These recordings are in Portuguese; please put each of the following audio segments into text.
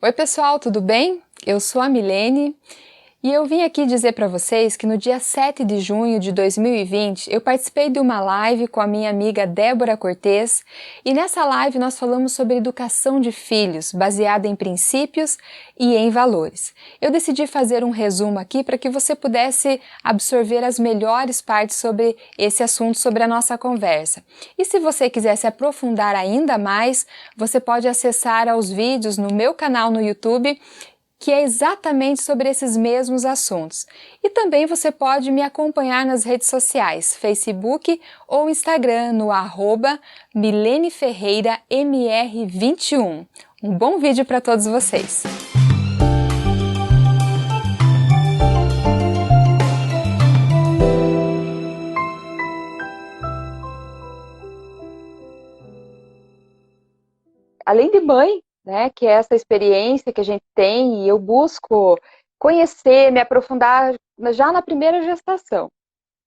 Oi pessoal, tudo bem? Eu sou a Milene e eu vim aqui dizer para vocês que no dia 7 de junho de 2020 eu participei de uma live com a minha amiga Débora Cortez e nessa live nós falamos sobre educação de filhos baseada em princípios e em valores. Eu decidi fazer um resumo aqui para que você pudesse absorver as melhores partes sobre esse assunto, sobre a nossa conversa. E se você quiser se aprofundar ainda mais, você pode acessar aos vídeos no meu canal no YouTube, que é exatamente sobre esses mesmos assuntos. E também você pode me acompanhar nas redes sociais, Facebook ou Instagram, no @MileneFerreiraMR21. Um bom vídeo para todos vocês! Além de mãe, né, que é essa experiência que a gente tem, e eu busco conhecer, me aprofundar já na primeira gestação.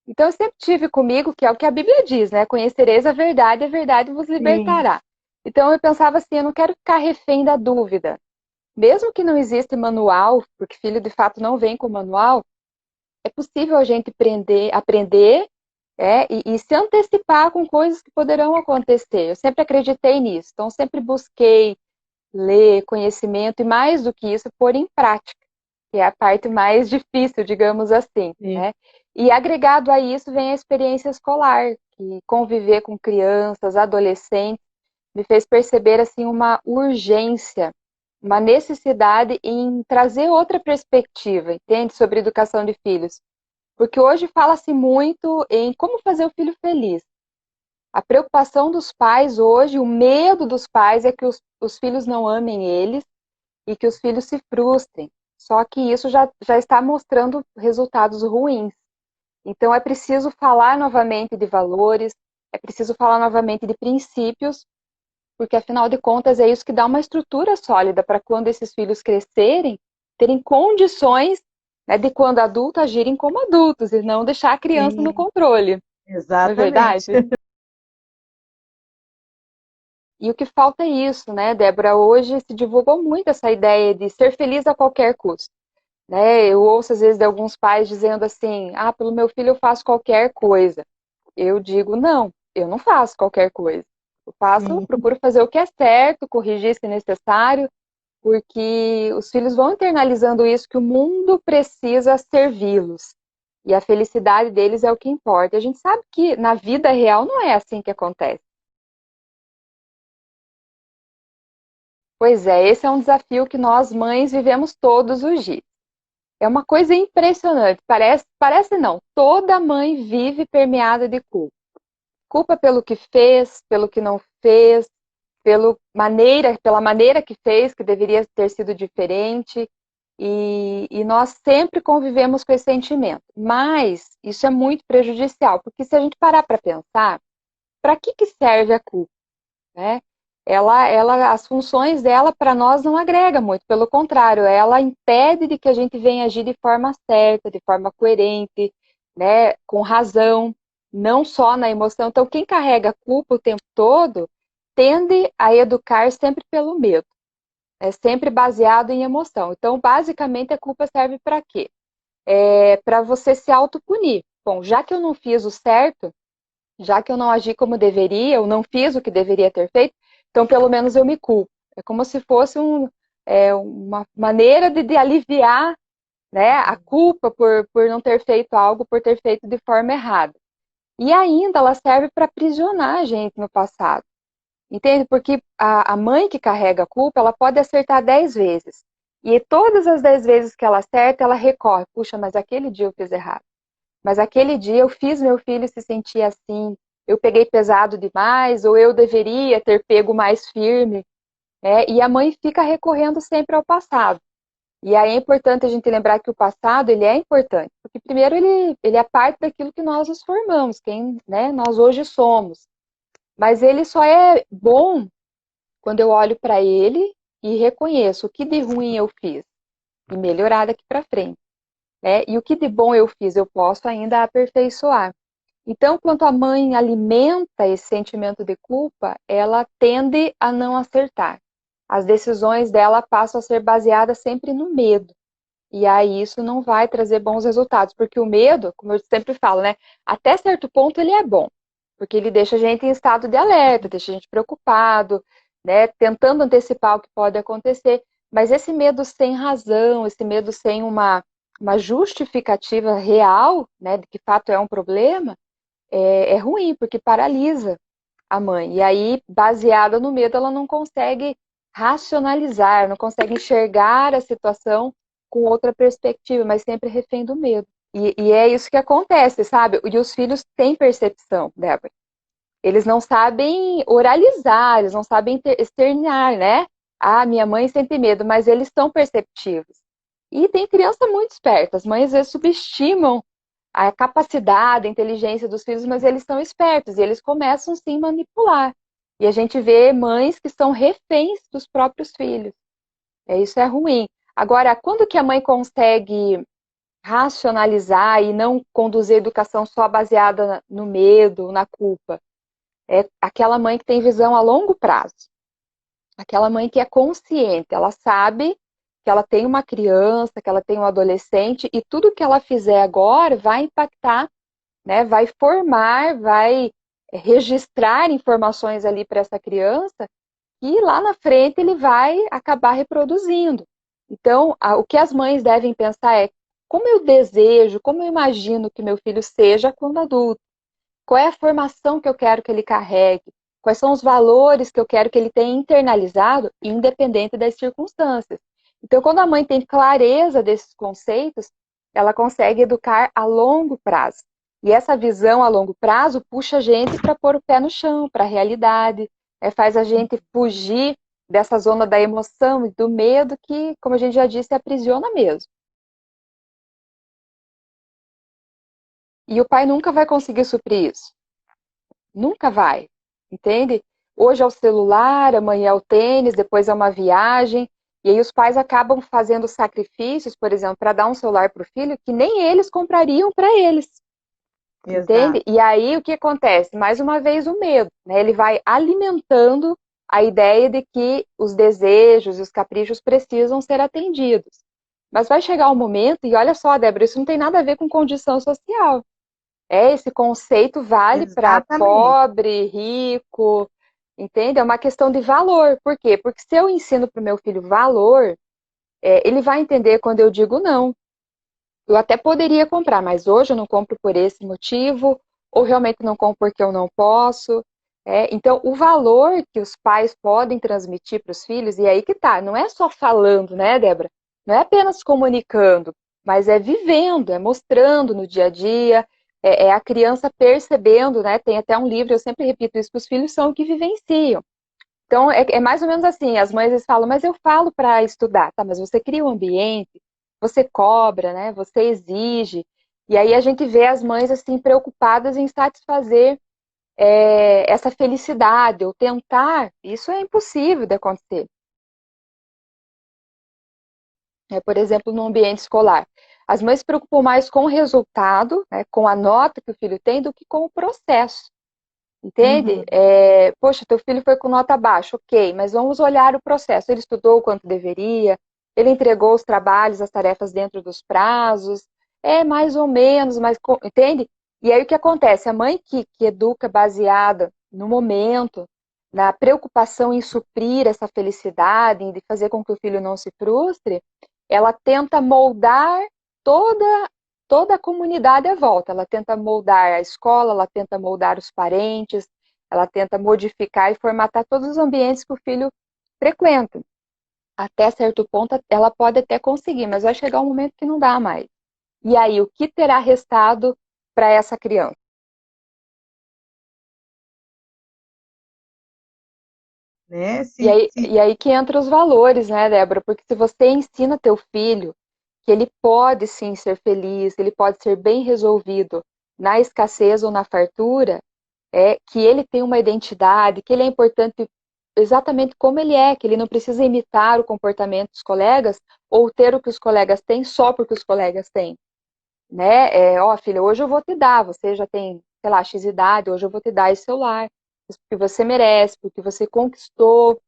Então eu sempre tive comigo, que é o que a Bíblia diz, né? Conhecereis a verdade vos Sim, libertará. Então eu pensava assim, eu não quero ficar refém da dúvida. Mesmo que não exista manual, porque filho de fato não vem com manual, é possível a gente aprender e se antecipar com coisas que poderão acontecer. Eu sempre acreditei nisso, então sempre busquei ler, conhecimento e mais do que isso, pôr em prática, que é a parte mais difícil, digamos assim, sim. né? E agregado a isso vem a experiência escolar, que conviver com crianças, adolescentes, me fez perceber assim uma urgência, uma necessidade em trazer outra perspectiva, entende, sobre educação de filhos. Porque hoje fala-se muito em como fazer o filho feliz. A preocupação dos pais hoje, o medo dos pais é que os filhos não amem eles e que os filhos se frustrem. Só que isso já está mostrando resultados ruins. Então é preciso falar novamente de valores, é preciso falar novamente de princípios, porque afinal de contas é isso que dá uma estrutura sólida para quando esses filhos crescerem, terem condições, né, de quando adultos agirem como adultos e não deixar a criança no Sim, controle. Não é exatamente. verdade? E o que falta é isso, né, Débora? Hoje se divulgou muito essa ideia de ser feliz a qualquer custo, né? Eu ouço às vezes de alguns pais dizendo assim: ah, pelo meu filho eu faço qualquer coisa. Eu digo: não, eu não faço qualquer coisa. Eu faço, Sim, procuro fazer o que é certo, corrigir se necessário, porque os filhos vão internalizando isso, que o mundo precisa servi-los. E a felicidade deles é o que importa. A gente sabe que na vida real não é assim que acontece. Pois é, esse é um desafio que nós mães vivemos todos os dias. É uma coisa impressionante. Parece não. Toda mãe vive permeada de culpa. Culpa pelo que fez, pelo que não fez, pela maneira que fez, que deveria ter sido diferente. E nós sempre convivemos com esse sentimento. Mas isso é muito prejudicial, porque se a gente parar para pensar, para que serve a culpa, né? As funções dela para nós não agrega muito, pelo contrário, ela impede de que a gente venha agir de forma certa, de forma coerente, né, com razão, não só na emoção. Então, quem carrega a culpa o tempo todo tende a educar sempre pelo medo, é sempre baseado em emoção. Então, basicamente, a culpa serve para quê? Para você se autopunir. Bom, já que eu não fiz o certo, já que eu não agi como deveria, eu não fiz o que deveria ter feito, então pelo menos eu me culpo. É como se fosse uma maneira de aliviar, né, a culpa por não ter feito algo, por ter feito de forma errada. E ainda ela serve para aprisionar a gente no passado. Entende? Porque a mãe que carrega a culpa, ela pode acertar 10 vezes. E todas as 10 vezes que ela acerta, ela recorre. Puxa, mas aquele dia eu fiz errado. Mas aquele dia eu fiz meu filho se sentir assim, eu peguei pesado demais, ou eu deveria ter pego mais firme, né? E a mãe fica recorrendo sempre ao passado. E aí é importante a gente lembrar que o passado, ele é importante, porque primeiro ele é parte daquilo que nós nos formamos, quem, né, nós hoje somos. Mas ele só é bom quando eu olho para ele e reconheço o que de ruim eu fiz e melhorar daqui para frente, né? E o que de bom eu fiz, eu posso ainda aperfeiçoar. Então, quando a mãe alimenta esse sentimento de culpa, ela tende a não acertar. as decisões dela passam a ser baseadas sempre no medo. E aí isso não vai trazer bons resultados, porque o medo, como eu sempre falo, né, até certo ponto ele é bom, porque ele deixa a gente em estado de alerta, deixa a gente preocupado, né, tentando antecipar o que pode acontecer, mas esse medo sem razão, esse medo sem uma justificativa real, né, de que fato é um problema, é ruim, porque paralisa a mãe. E aí, baseada no medo, ela não consegue racionalizar, não consegue enxergar a situação com outra perspectiva, mas sempre refém do medo. E é isso que acontece, sabe? E os filhos têm percepção, Débora. Eles não sabem oralizar, eles não sabem externar, né? Ah, minha mãe sente medo, mas eles são perceptivos. E tem criança muito esperta, as mães às vezes subestimam a capacidade, a inteligência dos filhos, mas eles são espertos e eles começam sim a manipular. E a gente vê mães que são reféns dos próprios filhos. Isso é ruim. Agora, quando que a mãe consegue racionalizar e não conduzir a educação só baseada no medo, na culpa? É aquela mãe que tem visão a longo prazo. Aquela mãe que é consciente, ela sabe que ela tem uma criança, que ela tem um adolescente e tudo que ela fizer agora vai impactar, né, vai formar, vai registrar informações ali para essa criança e lá na frente ele vai acabar reproduzindo. Então, o que as mães devem pensar é como eu desejo, como eu imagino que meu filho seja quando adulto. Qual é a formação que eu quero que ele carregue? Quais são os valores que eu quero que ele tenha internalizado, independente das circunstâncias? Então, quando a mãe tem clareza desses conceitos, ela consegue educar a longo prazo. E essa visão a longo prazo puxa a gente para pôr o pé no chão, para a realidade, faz a gente fugir dessa zona da emoção e do medo que, como a gente já disse, aprisiona mesmo. E o pai nunca vai conseguir suprir isso. Nunca vai, entende? Hoje é o celular, amanhã é o tênis, depois é uma viagem. E aí os pais acabam fazendo sacrifícios, por exemplo, para dar um celular para o filho que nem eles comprariam para eles. Entende? Exato. E aí o que acontece? Mais uma vez o medo, né? Ele vai alimentando a ideia de que os desejos e os caprichos precisam ser atendidos. Mas vai chegar um momento, e olha só, Débora, isso não tem nada a ver com condição social. Esse conceito vale para Exatamente. pobre, rico, entende? É uma questão de valor. Por quê? Porque se eu ensino para o meu filho valor, ele vai entender quando eu digo não. Eu até poderia comprar, mas hoje eu não compro por esse motivo, ou realmente não compro porque eu não posso. Então, o valor que os pais podem transmitir para os filhos, e aí que tá, não é só falando, né, Débora? Não é apenas comunicando, mas é vivendo, é mostrando no dia a dia, é a criança percebendo, né? Tem até um livro, eu sempre repito isso, que os filhos são o que vivenciam. Então, é mais ou menos assim, as mães falam, mas eu falo para estudar, tá? Mas você cria um ambiente, você cobra, né? Você exige. E aí a gente vê as mães assim preocupadas em satisfazer essa felicidade, ou tentar. Isso é impossível de acontecer. Por exemplo, no ambiente escolar. As mães se preocupam mais com o resultado, né, com a nota que o filho tem, do que com o processo. Entende? Uhum. Poxa, teu filho foi com nota baixa, ok, mas vamos olhar o processo. Ele estudou o quanto deveria, ele entregou os trabalhos, as tarefas dentro dos prazos, mais ou menos, mas entende? E aí o que acontece? A mãe que educa baseada no momento, na preocupação em suprir essa felicidade, em fazer com que o filho não se frustre, ela tenta moldar toda toda a comunidade à volta. Ela tenta moldar a escola, ela tenta moldar os parentes, ela tenta modificar e formatar todos os ambientes que o filho frequenta. Até certo ponto, ela pode até conseguir, mas vai chegar um momento que não dá mais. E aí, o que terá restado para essa criança? Né? E Se, aí, se, e aí que entra os valores, né, Débora? Porque se você ensina teu filho que ele pode sim ser feliz, ele pode ser bem resolvido na escassez ou na fartura, que ele tem uma identidade, que ele é importante exatamente como ele é, que ele não precisa imitar o comportamento dos colegas ou ter o que os colegas têm só porque os colegas têm, né? Ó, filha, hoje eu vou te dar, você já tem, sei lá, X idade, hoje eu vou te dar esse celular, porque você merece, porque você conquistou.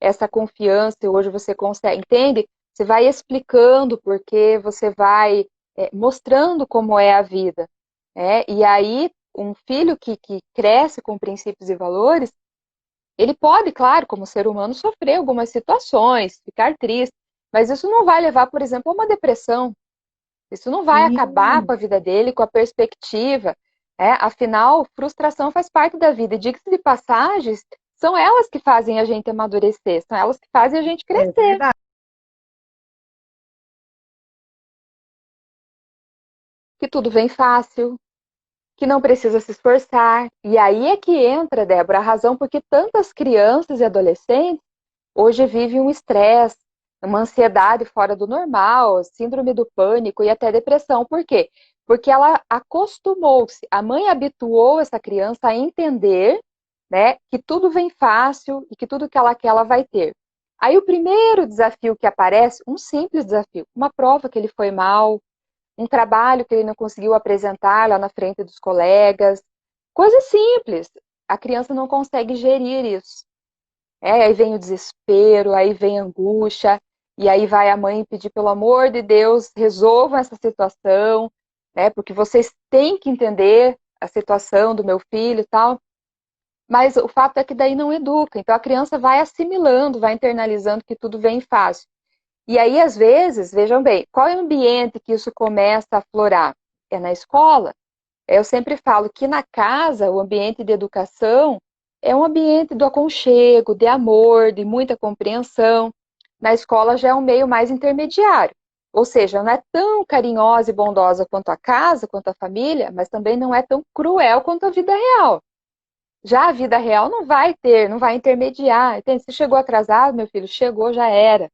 essa confiança e hoje você consegue, entende? Você vai explicando porque você vai mostrando como é a vida. E aí, um filho que cresce com princípios e valores, ele pode, claro, como ser humano, sofrer algumas situações, ficar triste, mas isso não vai levar, por exemplo, a uma depressão. Isso não vai acabar com Sim, a vida dele, com a perspectiva. Afinal, frustração faz parte da vida. E diga-se de passagens, são elas que fazem a gente amadurecer, são elas que fazem a gente é crescer. verdade. Que tudo vem fácil, que não precisa se esforçar. E aí é que entra, Débora, a razão porque tantas crianças e adolescentes hoje vivem um estresse, uma ansiedade fora do normal, síndrome do pânico e até depressão. Por quê? Porque ela acostumou-se, a mãe habituou essa criança a entender, né, que tudo vem fácil e que tudo que ela quer, ela vai ter. Aí o primeiro desafio que aparece, um simples desafio, uma prova que ele foi mal, um trabalho que ele não conseguiu apresentar lá na frente dos colegas, coisa simples. A criança não consegue gerir isso. Aí vem o desespero, aí vem a angústia, e aí vai a mãe pedir, pelo amor de Deus, resolvam essa situação, porque vocês têm que entender a situação do meu filho e tal. Mas o fato é que daí não educa. Então a criança vai assimilando, vai internalizando que tudo vem fácil. E aí, às vezes, vejam bem, qual é o ambiente que isso começa a aflorar? É na escola. Eu sempre falo que na casa, o ambiente de educação é um ambiente do aconchego, de amor, de muita compreensão. Na escola já é um meio mais intermediário. Ou seja, não é tão carinhosa e bondosa quanto a casa, quanto a família, mas também não é tão cruel quanto a vida real. Já a vida real não vai ter, não vai intermediar. Entende? Se chegou atrasado, meu filho, chegou, já era.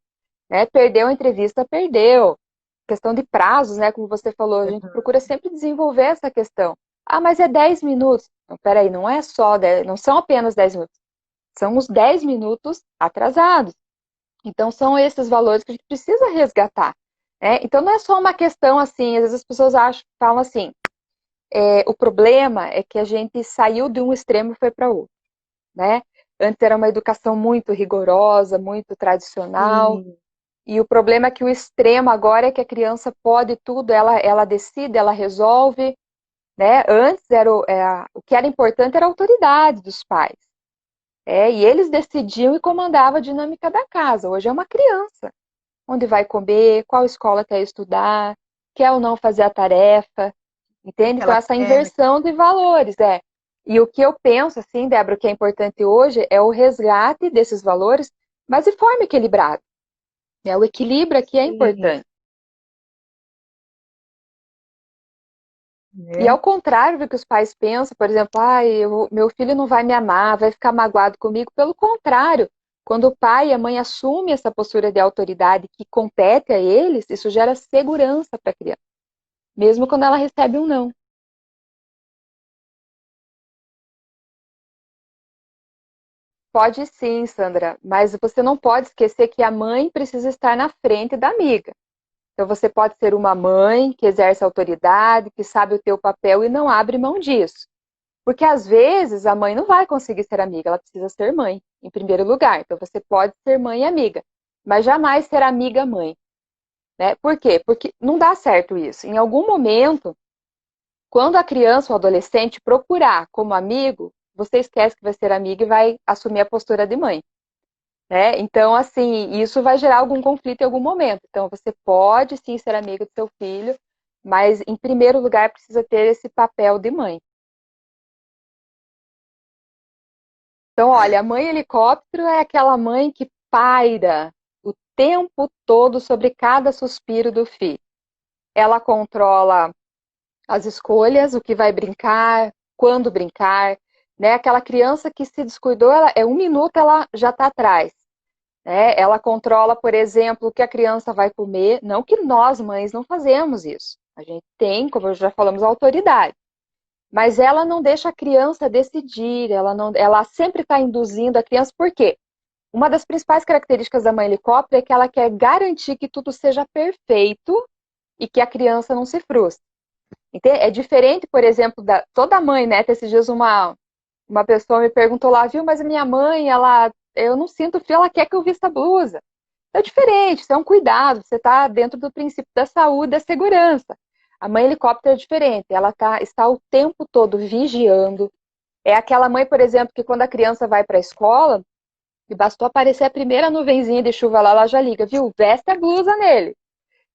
Perdeu a entrevista, perdeu. Questão de prazos, né? Como você falou, a gente procura sempre desenvolver essa questão. Ah, mas é 10 minutos. Não, peraí, não é só 10, não são apenas 10 minutos. São os 10 minutos atrasados. Então, são esses valores que a gente precisa resgatar. Então, não é só uma questão assim, às vezes as pessoas falam assim, o problema é que a gente saiu de um extremo e foi para outro, né? Antes era uma educação muito rigorosa, muito tradicional, Sim, e o problema é que o extremo agora é que a criança pode tudo, ela decide, ela resolve, né? Antes o que era importante era a autoridade dos pais. E eles decidiam e comandavam a dinâmica da casa. Hoje é uma criança. Onde vai comer, qual escola quer estudar, quer ou não fazer a tarefa, o entende? que Então ela essa quer. inversão de valores, E o que eu penso, assim, Débora, que é importante hoje é o resgate desses valores, mas de forma equilibrada. O equilíbrio aqui é Sim, importante. E né? ao contrário do que os pais pensam, por exemplo, meu filho não vai me amar, vai ficar magoado comigo. Pelo contrário, quando o pai e a mãe assumem essa postura de autoridade que compete a eles, isso gera segurança para a criança, mesmo quando ela recebe um não. Pode sim, Sandra, mas você não pode esquecer que a mãe precisa estar na frente da amiga. Então você pode ser uma mãe que exerce autoridade, que sabe o teu papel e não abre mão disso. Porque às vezes a mãe não vai conseguir ser amiga, ela precisa ser mãe, em primeiro lugar. Então você pode ser mãe e amiga, mas jamais ser amiga-mãe. Né? Por quê? Porque não dá certo isso. Em algum momento, quando a criança ou adolescente procurar como amigo, você esquece que vai ser amiga e vai assumir a postura de mãe. Né? Então, assim, isso vai gerar algum conflito em algum momento. Então, você pode sim ser amigo do seu filho, mas em primeiro lugar precisa ter esse papel de mãe. Então, olha, a mãe helicóptero é aquela mãe que paira o tempo todo sobre cada suspiro do filho. Ela controla as escolhas, o que vai brincar, quando brincar, né? Aquela criança que se descuidou, um minuto ela já está atrás. Ela controla, por exemplo, o que a criança vai comer. Não que nós, mães, não fazemos isso. A gente tem, como já falamos, autoridade. Mas ela não deixa a criança decidir, ela sempre está induzindo a criança. Por quê? Uma das principais características da mãe helicóptero é que ela quer garantir que tudo seja perfeito e que a criança não se frustre. É diferente, por exemplo, toda mãe, né? Esses dias uma pessoa me perguntou lá, viu, mas a minha mãe, ela eu não sinto frio, ela quer que eu vista a blusa. É diferente, isso é um cuidado, você está dentro do princípio da saúde e da segurança. A mãe helicóptero é diferente, ela está o tempo todo vigiando. É aquela mãe, por exemplo, que quando a criança vai para a escola, e bastou aparecer a primeira nuvenzinha de chuva lá, ela já liga, viu? Veste a blusa nele.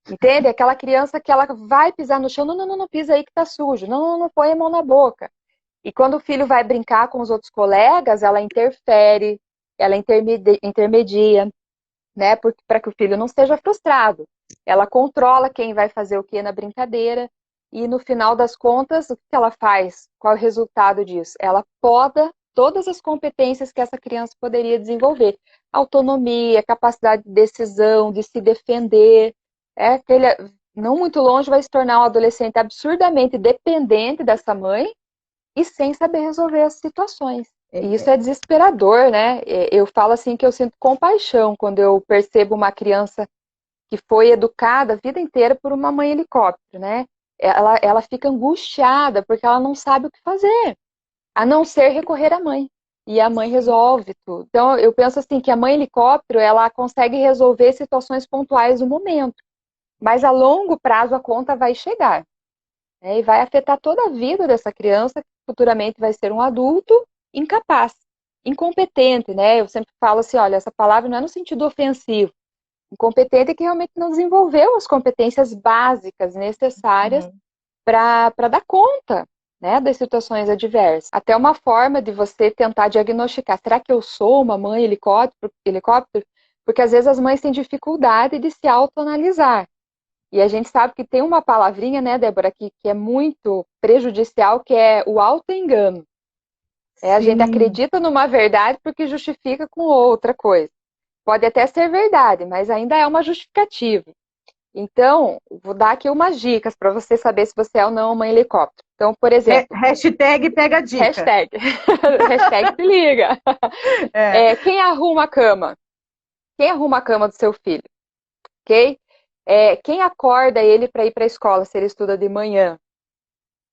Entende? Aquela criança que ela vai pisar no chão, não, não, não, não pisa aí que tá sujo, não, não, não põe a mão na boca. E quando o filho vai brincar com os outros colegas, ela interfere, ela intermedia, né? Para que o filho não seja frustrado. Ela controla quem vai fazer o que na brincadeira. E no final das contas, o que ela faz? Qual é o resultado disso? Ela poda todas as competências que essa criança poderia desenvolver. Autonomia, capacidade de decisão, de se defender. Não muito longe vai se tornar um adolescente absurdamente dependente dessa mãe e sem saber resolver as situações. E isso é desesperador, né? Eu falo assim que eu sinto compaixão quando eu percebo uma criança que foi educada a vida inteira por uma mãe helicóptero, né? Ela fica angustiada porque ela não sabe o que fazer, a não ser recorrer à mãe. E a mãe resolve tudo. Então, eu penso assim que a mãe helicóptero, ela consegue resolver situações pontuais no momento, mas a longo prazo a conta vai chegar, né? E vai afetar toda a vida dessa criança, que futuramente vai ser um adulto incapaz, incompetente, né? Eu sempre falo assim, olha, essa palavra não é no sentido ofensivo. Incompetente é que realmente não desenvolveu as competências básicas necessárias para dar conta, né, das situações adversas. Até uma forma de você tentar diagnosticar, será que eu sou uma mãe helicóptero? Porque às vezes as mães têm dificuldade de se autoanalisar. E a gente sabe que tem uma palavrinha, né, Débora, que é muito prejudicial, que é o autoengano. A gente acredita numa verdade porque justifica com outra coisa. Pode até ser verdade, mas ainda é uma justificativa. Então, vou dar aqui umas dicas para você saber se você é ou não uma helicóptero. Então, por exemplo... Hashtag pega dica. Hashtag. Hashtag se liga. Quem arruma a cama? Quem arruma a cama do seu filho? Ok? Quem acorda ele para ir para a escola se ele estuda de manhã?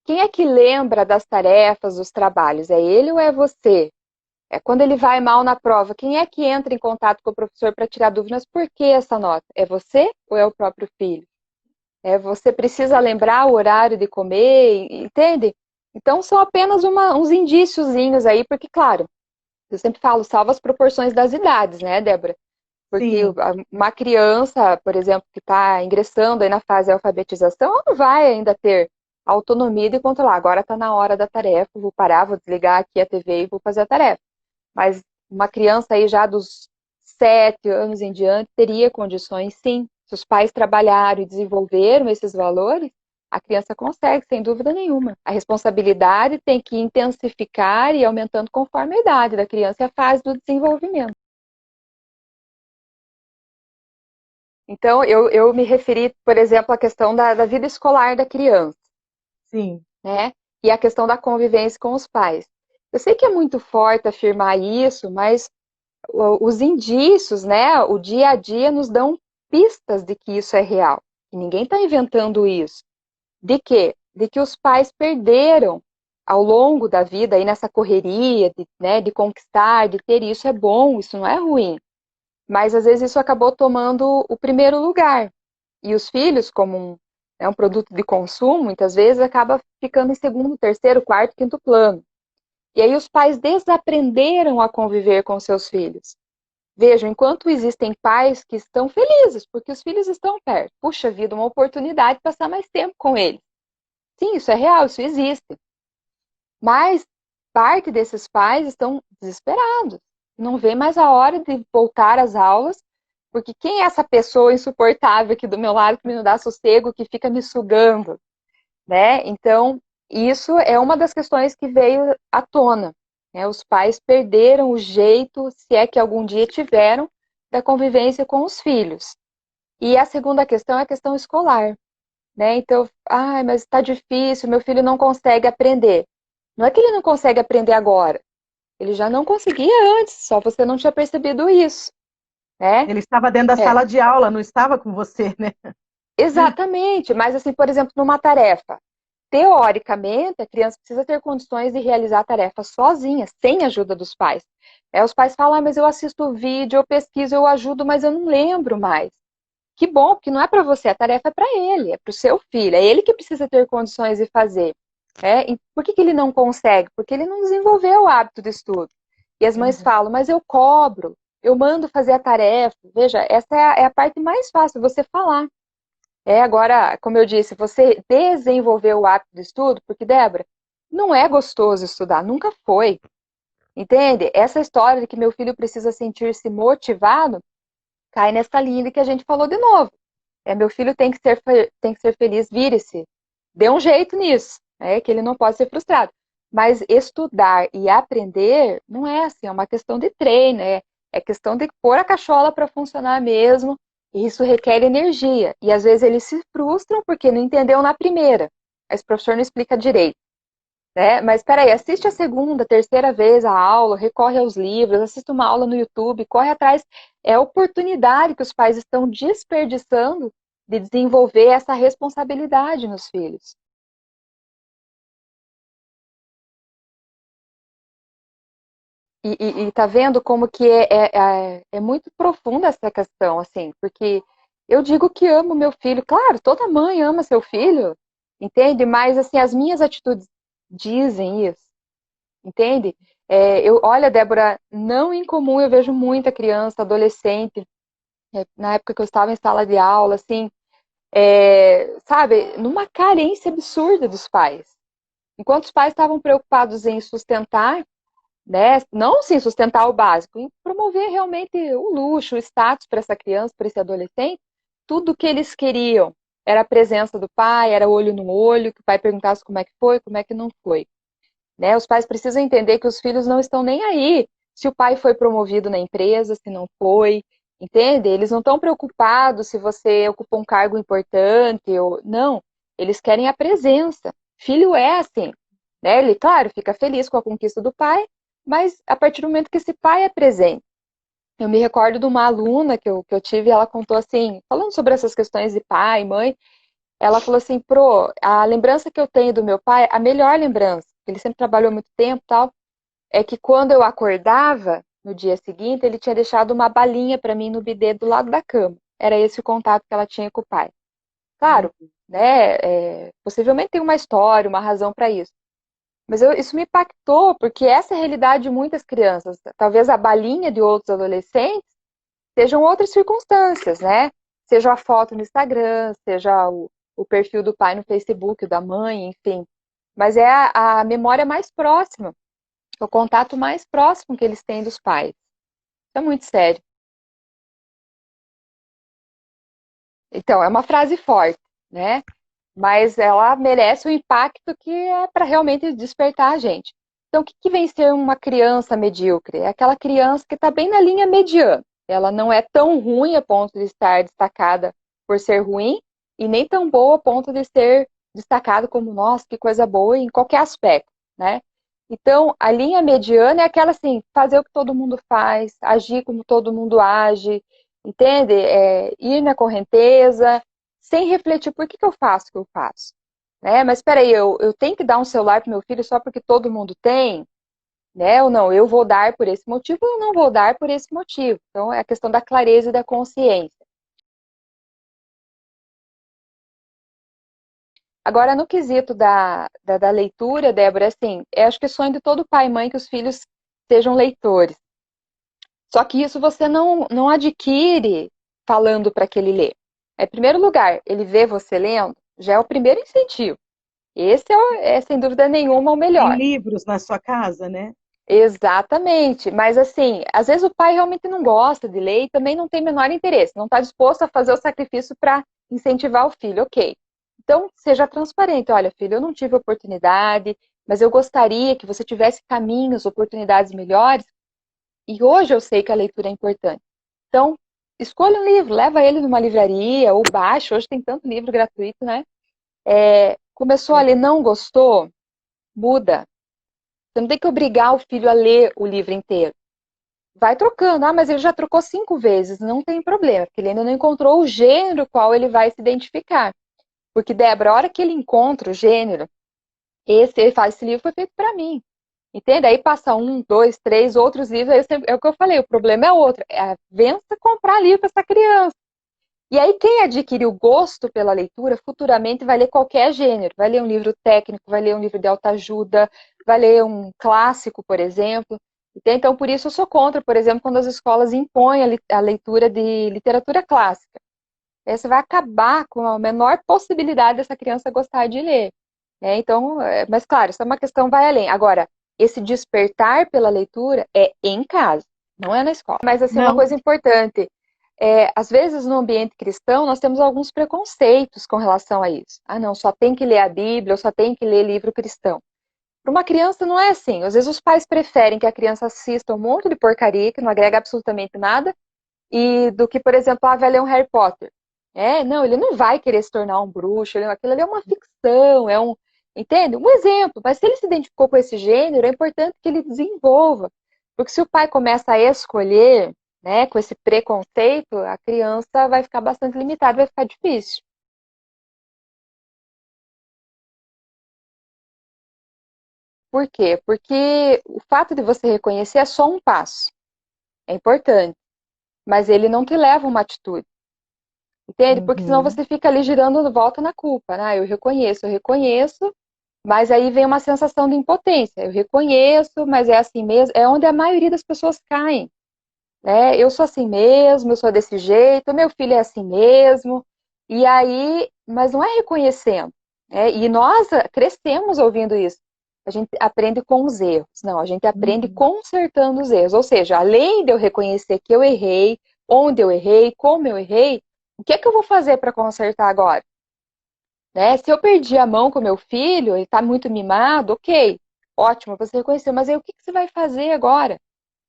Quem é que lembra das tarefas, dos trabalhos? É ele ou é você? Quando ele vai mal na prova, quem é que entra em contato com o professor para tirar dúvidas? Por que essa nota? É você ou é o próprio filho? Você precisa lembrar o horário de comer, entende? Então, são apenas uns indíciozinhos aí, porque, claro, eu sempre falo, salva as proporções das idades, né, Débora? Porque uma criança, por exemplo, que está ingressando aí na fase de alfabetização, ela não vai ainda ter autonomia de controlar. Agora está na hora da tarefa, vou parar, vou desligar aqui a TV e vou fazer a tarefa. Mas uma criança aí já dos 7 anos em diante teria condições, sim. Se os pais trabalharam e desenvolveram esses valores, a criança consegue, sem dúvida nenhuma. A responsabilidade tem que intensificar e ir aumentando conforme a idade da criança e a fase do desenvolvimento. Então, eu me referi, por exemplo, à questão da vida escolar da criança. Sim. Né? E a questão da convivência com os pais. Eu sei que é muito forte afirmar isso, mas os indícios, né, o dia a dia nos dão pistas de que isso é real. E ninguém está inventando isso. De quê? De que os pais perderam ao longo da vida, aí nessa correria de conquistar, de ter isso é bom, isso não é ruim. Mas às vezes isso acabou tomando o primeiro lugar. E os filhos, como um produto de consumo, muitas vezes acaba ficando em segundo, terceiro, quarto, quinto plano. E aí os pais desaprenderam a conviver com seus filhos. Vejam, enquanto existem pais que estão felizes, porque os filhos estão perto. Puxa vida, uma oportunidade de passar mais tempo com eles. Sim, isso é real, isso existe. Mas parte desses pais estão desesperados. Não vê mais a hora de voltar às aulas, porque quem é essa pessoa insuportável aqui do meu lado que me não dá sossego, que fica me sugando, né? Então, isso é uma das questões que veio à tona. Né? Os pais perderam o jeito, se é que algum dia tiveram, da convivência com os filhos. E a segunda questão é a questão escolar. Né? Então, mas está difícil, meu filho não consegue aprender. Não é que ele não consegue aprender agora. Ele já não conseguia antes, só você não tinha percebido isso. Né? Ele estava dentro da sala de aula, não estava com você, né? Exatamente. Mas, assim, por exemplo, numa tarefa. teoricamente, a criança precisa ter condições de realizar a tarefa sozinha, sem a ajuda dos pais. Os pais falam, mas eu assisto o vídeo, eu pesquiso, eu ajudo, mas eu não lembro mais. Que bom, porque não é para você, a tarefa é para ele, é para o seu filho, é ele que precisa ter condições de fazer. E por que ele não consegue? Porque ele não desenvolveu o hábito de estudo. E as mães falam, mas eu cobro, eu mando fazer a tarefa. Veja, essa é a parte mais fácil, você falar. Agora, como eu disse, você desenvolveu o hábito de estudo, porque, Débora, não é gostoso estudar, nunca foi. Entende? Essa história de que meu filho precisa sentir-se motivado cai nessa linha que a gente falou de novo. Meu filho tem que ser feliz, vire-se. Dê um jeito nisso, que ele não pode ser frustrado. Mas estudar e aprender não é assim, é uma questão de treino, é questão de pôr a cachola para funcionar mesmo, e isso requer energia. E às vezes eles se frustram porque não entendeu na primeira. Esse professor não explica direito. Mas espera aí, assiste a segunda, terceira vez a aula, recorre aos livros, assiste uma aula no YouTube, corre atrás. É a oportunidade que os pais estão desperdiçando de desenvolver essa responsabilidade nos filhos. E tá vendo como que é muito profunda essa questão, assim, porque eu digo que amo meu filho, claro, toda mãe ama seu filho, entende? Mas, assim, as minhas atitudes dizem isso. Entende? Olha, Débora, não incomum, eu vejo muita criança, adolescente, na época que eu estava em sala de aula, assim, sabe, numa carência absurda dos pais. Enquanto os pais estavam preocupados em sustentar, né, não sim sustentar o básico, em promover realmente o luxo, o status para essa criança, para esse adolescente, tudo que eles queriam era a presença do pai, era olho no olho, que o pai perguntasse como é que foi, como é que não foi. Os pais precisam entender que os filhos não estão nem aí se o pai foi promovido na empresa, se não foi, entende? Eles não estão preocupados se você ocupa um cargo importante ou não. Eles querem a presença. Filho é assim, né? Ele, claro, fica feliz com a conquista do pai, mas a partir do momento que esse pai é presente. Eu me recordo de uma aluna que eu tive, ela contou assim, falando sobre essas questões de pai, mãe, ela falou assim, a lembrança que eu tenho do meu pai, a melhor lembrança, ele sempre trabalhou muito tempo e tal, é que quando eu acordava, no dia seguinte, ele tinha deixado uma balinha para mim no bidê do lado da cama. Era esse o contato que ela tinha com o pai. Claro, né, possivelmente tem uma história, uma razão para isso. Mas isso me impactou, porque essa é a realidade de muitas crianças. Talvez a balinha de outros adolescentes sejam outras circunstâncias, né? Seja a foto no Instagram, seja o perfil do pai no Facebook, da mãe, enfim. Mas é a memória mais próxima, o contato mais próximo que eles têm dos pais. Isso é muito sério. Então, é uma frase forte, né? Mas ela merece o impacto que é para realmente despertar a gente. Então, o que vem ser uma criança medíocre? É aquela criança que está bem na linha mediana. Ela não é tão ruim a ponto de estar destacada por ser ruim e nem tão boa a ponto de ser destacado como, nossa, que coisa boa em qualquer aspecto, né? Então, a linha mediana é aquela assim, fazer o que todo mundo faz, agir como todo mundo age, entende? Ir na correnteza, sem refletir por que eu faço o que eu faço. Mas espera aí, eu tenho que dar um celular para meu filho só porque todo mundo tem? Ou não, eu vou dar por esse motivo ou eu não vou dar por esse motivo. Então, é a questão da clareza e da consciência. Agora, no quesito da leitura, Débora, assim, eu acho que é sonho de todo pai e mãe que os filhos sejam leitores. Só que isso você não adquire falando para que ele lê. Em primeiro lugar, ele vê você lendo, já é o primeiro incentivo. Esse sem dúvida nenhuma, o Tem melhor. livros na sua casa, né? Exatamente. Mas assim, às vezes o pai realmente não gosta de ler e também não tem menor interesse, não está disposto a fazer o sacrifício para incentivar o filho. Ok. Então, seja transparente. Olha, filho, eu não tive oportunidade, mas eu gostaria que você tivesse caminhos, oportunidades melhores. E hoje eu sei que a leitura é importante. Então, escolha um livro, leva ele numa livraria ou baixa. Hoje tem tanto livro gratuito, né? Começou a ler, não gostou? Muda. Você não tem que obrigar o filho a ler o livro inteiro. Vai trocando. Ah, mas ele já trocou 5 vezes. Não tem problema, porque ele ainda não encontrou o gênero qual ele vai se identificar. Porque, Débora, a hora que ele encontra o gênero, Ele fala, esse livro foi feito para mim. Entende? Aí passa um, dois, três outros livros, é o que eu falei, o problema é outro. Vença comprar livro para essa criança. E aí quem adquire o gosto pela leitura, futuramente vai ler qualquer gênero. Vai ler um livro técnico, vai ler um livro de autoajuda, vai ler um clássico, por exemplo. Então, por isso eu sou contra, por exemplo, quando as escolas impõem a leitura de literatura clássica. Aí você vai acabar com a menor possibilidade dessa criança gostar de ler. Então, mas claro, isso é uma questão vai além. Agora, esse despertar pela leitura é em casa, não é na escola. Mas assim, uma Não, coisa importante, às vezes no ambiente cristão nós temos alguns preconceitos com relação a isso. Ah, não, só tem que ler a Bíblia, ou só tem que ler livro cristão. Para uma criança não é assim. Às vezes os pais preferem que a criança assista um monte de porcaria que não agrega absolutamente nada, e do que, por exemplo, vai ler um Harry Potter. Não, ele não vai querer se tornar um bruxo, aquilo ali é uma ficção, entende? Um exemplo, mas se ele se identificou com esse gênero, é importante que ele desenvolva. Porque se o pai começa a escolher, né, com esse preconceito, a criança vai ficar bastante limitada, vai ficar difícil. Por quê? Porque o fato de você reconhecer é só um passo. É importante, mas ele não te leva a uma atitude. Entende? Porque senão uhum, você fica ali girando volta na culpa, né? Eu reconheço, mas aí vem uma sensação de impotência. Eu reconheço, mas é assim mesmo. É onde a maioria das pessoas caem, né? Eu sou assim mesmo, eu sou desse jeito, meu filho é assim mesmo. E aí, mas não é reconhecendo, né? E nós crescemos ouvindo isso. A gente aprende com os erros. Não, a gente aprende uhum. consertando os erros. Ou seja, além de eu reconhecer que eu errei, onde eu errei, como eu errei, o que é que eu vou fazer para consertar agora? Né? Se eu perdi a mão com meu filho, ele está muito mimado, ok, ótimo, você reconheceu, mas aí o que que você vai fazer agora?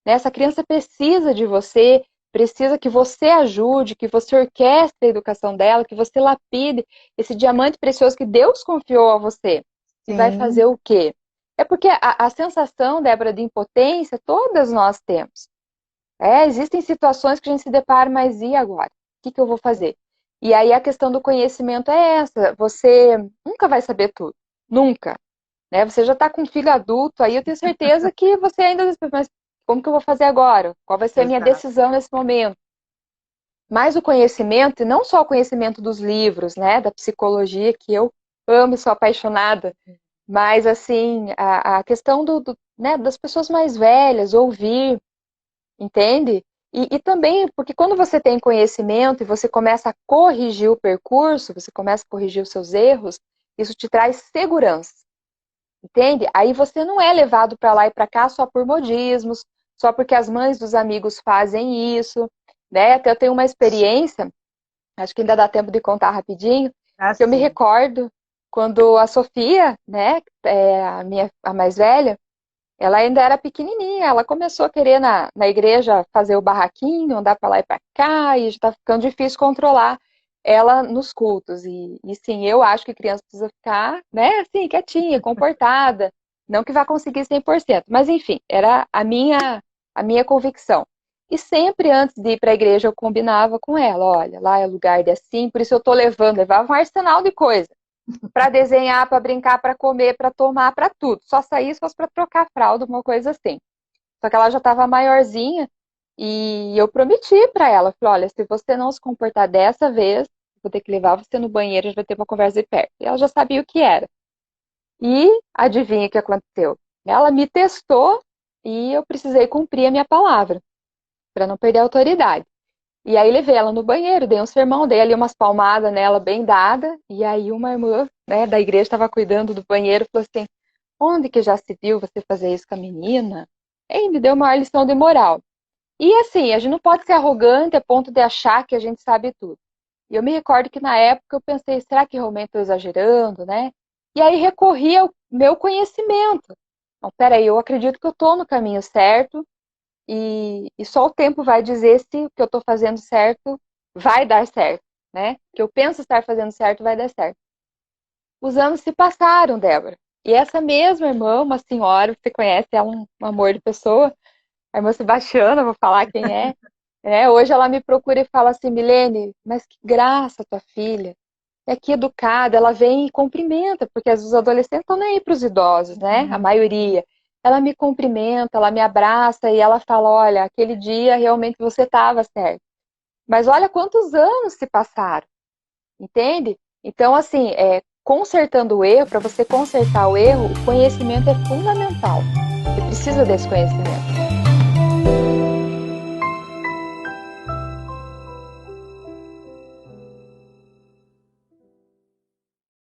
Né? Essa criança precisa de você, precisa que você ajude, que você orquestre a educação dela, que você lapide esse diamante precioso que Deus confiou a você. E vai Sim, fazer o quê? É porque a sensação, Débora, de impotência, todas nós temos. Existem situações que a gente se depara, mas e agora? O que que eu vou fazer? E aí a questão do conhecimento é essa. Você nunca vai saber tudo. Nunca. Né? Você já está com um filho adulto, aí eu tenho certeza que você ainda... Mas como que eu vou fazer agora? Qual vai ser a minha exato. decisão nesse momento? Mas o conhecimento, e não só o conhecimento dos livros, né, da psicologia, que eu amo e sou apaixonada, mas assim, a questão né, das pessoas mais velhas, ouvir, entende? E também, porque quando você tem conhecimento e você começa a corrigir o percurso, você começa a corrigir os seus erros, isso te traz segurança, entende? Aí você não é levado para lá e para cá só por modismos, só porque as mães dos amigos fazem isso, né? Até eu tenho uma experiência, acho que ainda dá tempo de contar rapidinho, que eu me Assim. recordo quando a Sofia, né, a mais velha, ela ainda era pequenininha, ela começou a querer na igreja fazer o barraquinho, andar para lá e para cá, e já está ficando difícil controlar ela nos cultos. E sim, eu acho que criança precisa ficar, né, assim, quietinha, comportada, não que vá conseguir 100%, mas enfim, era a minha convicção. E sempre antes de ir para a igreja eu combinava com ela, olha, lá é lugar de assim, por isso eu tô levava um arsenal de coisa para desenhar, para brincar, para comer, para tomar, para tudo. Só saía se fosse para trocar fralda, uma coisa assim. Só que ela já estava maiorzinha e eu prometi para ela, falei, olha, se você não se comportar dessa vez, vou ter que levar você no banheiro, a gente vai ter uma conversa de perto. E ela já sabia o que era. E adivinha o que aconteceu? Ela me testou e eu precisei cumprir a minha palavra, para não perder a autoridade. E aí levei ela no banheiro, dei um sermão, dei ali umas palmadas nela bem dada, e aí uma irmã, né, da igreja estava cuidando do banheiro, falou assim, onde que já se viu você fazer isso com a menina? E me deu uma lição de moral. E assim, a gente não pode ser arrogante a ponto de achar que a gente sabe tudo. E eu me recordo que na época eu pensei, será que realmente estou exagerando, né? E aí recorri ao meu conhecimento. Então, peraí, eu acredito que eu estou no caminho certo, e só o tempo vai dizer se o que eu estou fazendo certo vai dar certo, né? O que eu penso estar fazendo certo vai dar certo. Os anos se passaram, Débora. E essa mesma irmã, uma senhora, você conhece ela, um amor de pessoa, a irmã Sebastiana, vou falar quem é. Hoje ela me procura e fala assim, Milene, mas que graça tua filha. é que educada, ela vem e cumprimenta, porque os adolescentes estão nem aí para os idosos, né? A maioria. Ela me cumprimenta, ela me abraça e ela fala, olha, aquele dia realmente você estava certo. Mas olha quantos anos se passaram, entende? Então, assim, consertando o erro, para você consertar o erro, o conhecimento é fundamental. Você precisa desse conhecimento.